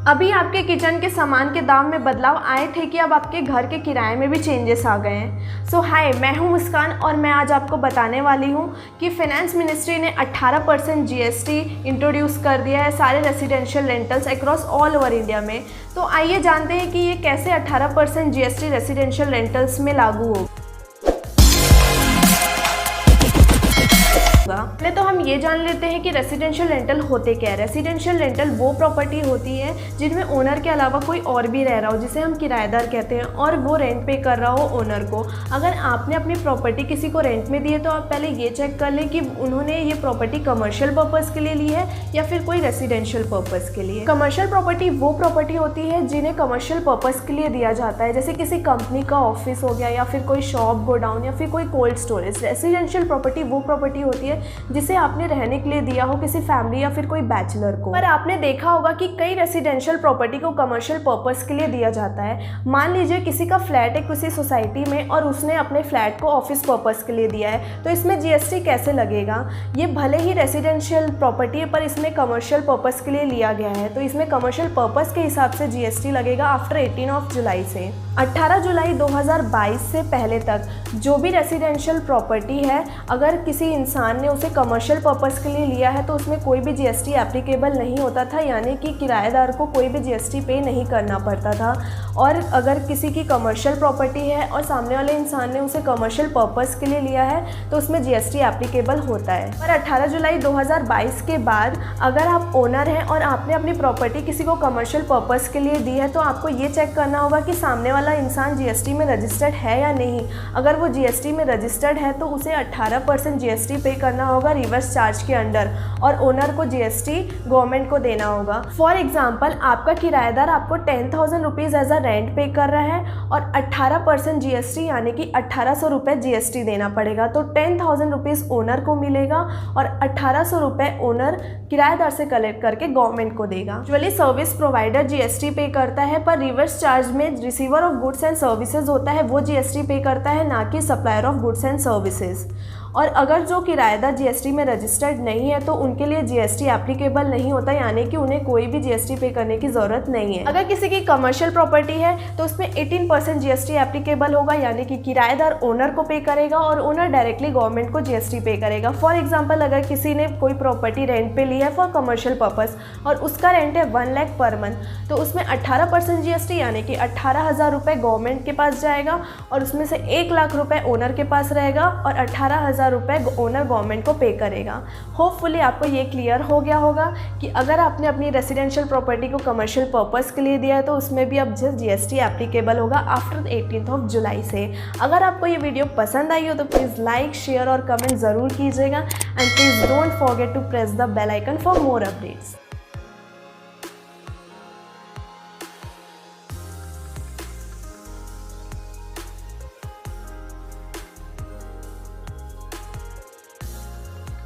अभी आपके किचन के सामान के दाम में बदलाव आए थे कि अब आपके घर के किराए में भी चेंजेस आ गए हैं। सो हाय, मैं हूं मुस्कान और मैं आज आपको बताने वाली हूं कि फाइनेंस मिनिस्ट्री ने 18% जीएसटी इंट्रोड्यूस कर दिया है सारे residential rentals across all over India में। तो आइए जानते हैं कि ये कैसे 18% जीएसटी रेसिडेंशियल रेंटल्स में लागू होगा। पहले तो हम ये जान लेते हैं कि रेसिडेंशियल रेंटल होते क्या है। रेसिडेंशियल रेंटल वो प्रॉपर्टी होती है जिनमें ओनर के अलावा कोई और भी रह रहा हो, जिसे हम किराएदार कहते हैं, और वो रेंट पे कर रहा हो ओनर को। अगर आपने अपनी प्रॉपर्टी किसी को रेंट में दी है तो आप पहले ये चेक कर लें कि उन्होंने ये प्रॉपर्टी कमर्शियल पर्पज़ के लिए ली है या फिर कोई रेसिडेंशियल पर्पज़ के लिए। कमर्शियल प्रॉपर्टी वो प्रॉपर्टी होती है जिन्हें कमर्शियल पर्पज़ के लिए दिया जाता है, जैसे किसी कंपनी का ऑफिस हो गया या फिर कोई शॉप, गोडाउन या फिर कोई कोल्ड स्टोरेज। रेसिडेंशियल प्रॉपर्टी वो प्रॉपर्टी होती है जिसे आपने रहने के लिए दिया हो किसी फैमिली या फिर कोई बैचलर को। पर आपने देखा होगा कि कई रेसिडेंशियल प्रॉपर्टी को कमर्शियल पर्पस के लिए दिया जाता है। मान लीजिए किसी का फ्लैट है किसी सोसाइटी में और उसने अपने फ्लैट को ऑफिस पर्पस के लिए दिया है, तो इसमें जीएसटी कैसे लगेगा? ये भले ही रेसिडेंशियल प्रॉपर्टी है पर इसमें कमर्शियल पर्पस के लिए लिया गया है, तो इसमें कमर्शियल पर्पस के हिसाब से जीएसटी लगेगा आफ्टर 18 जुलाई से। 18 जुलाई 2022 से पहले तक जो भी रेसिडेंशियल प्रॉपर्टी है, अगर किसी इंसान ने उसे कमर्शियल पर्पस के लिए लिया है तो उसमें कोई भी जीएसटी एप्लीकेबल नहीं होता था, यानी कि किराएदार को कोई भी जीएसटी पे नहीं करना पड़ता था। और अगर किसी की कमर्शियल प्रॉपर्टी है और सामने वाले इंसान ने उसे कमर्शियल पर्पस के लिए लिया है तो उसमें जीएसटी एप्लीकेबल होता है। पर 18 जुलाई 2022 के बाद अगर आप ओनर हैं और आपने अपनी प्रॉपर्टी किसी को कमर्शियल पर्पस के लिए दी है तो आपको ये चेक करना होगा कि सामने वाला इंसान जीएसटी में रजिस्टर्ड है या नहीं। अगर वो जीएसटी में रजिस्टर्ड है तो उसे 18% जीएसटी पे करना होगा रिवर्स चार्ज के अंडर, और ओनर को जीएसटी गवर्नमेंट को देना होगा। फॉर एग्जाम्पल, आपका किराएदार आपको 10,000 रुपीज़ एज अ रेंट पे कर रहा है और 18% जीएसटी यानी कि 1800 रुपये जीएसटी देना पड़ेगा, तो 10,000 रुपीज़ ओनर को मिलेगा और 1800 रुपये ओनर किराएदार से कलेक्ट करके गवर्नमेंट को देगा। एक्चुअली सर्विस प्रोवाइडर जीएसटी पे करता है, पर रिवर्स चार्ज में receiver of goods and services होता है, वो जीएसटी पे करता है, ना कि supplier of goods and services. और अगर जो किराएदार जीएसटी में रजिस्टर्ड नहीं है तो उनके लिए जीएसटी एप्लीकेबल नहीं होता, यानी कि उन्हें कोई भी जीएसटी पे करने की ज़रूरत नहीं है। अगर किसी की कमर्शियल प्रॉपर्टी है तो उसमें 18% जीएसटी एप्लीकेबल होगा, यानी कि किराएदार ओनर को पे करेगा और ओनर डायरेक्टली गवर्नमेंट को जीएसटी पे करेगा। फॉर एग्जाम्पल, अगर किसी ने कोई प्रॉपर्टी रेंट पे ली है फॉर कमर्शियल पर्पज़ और उसका रेंट है 1 लाख पर मंथ, तो उसमें 18% जीएसटी यानी कि 18,000 रुपये गवर्नमेंट के पास जाएगा और उसमें से 1 लाख रुपये ओनर के पास रहेगा और 18,000 रुपये ओनर गवर्नमेंट को पे करेगा। होपफुली आपको ये क्लियर हो गया होगा कि अगर आपने अपनी रेसिडेंशियल प्रॉपर्टी को कमर्शियल पर्पस के लिए दिया है तो उसमें भी अब जीएसटी एप्लीकेबल होगा आफ्टर 18 जुलाई से। अगर आपको ये वीडियो पसंद आई हो तो प्लीज़ लाइक, शेयर और कमेंट ज़रूर कीजिएगा, and please don't forget to press the bell icon for more updates.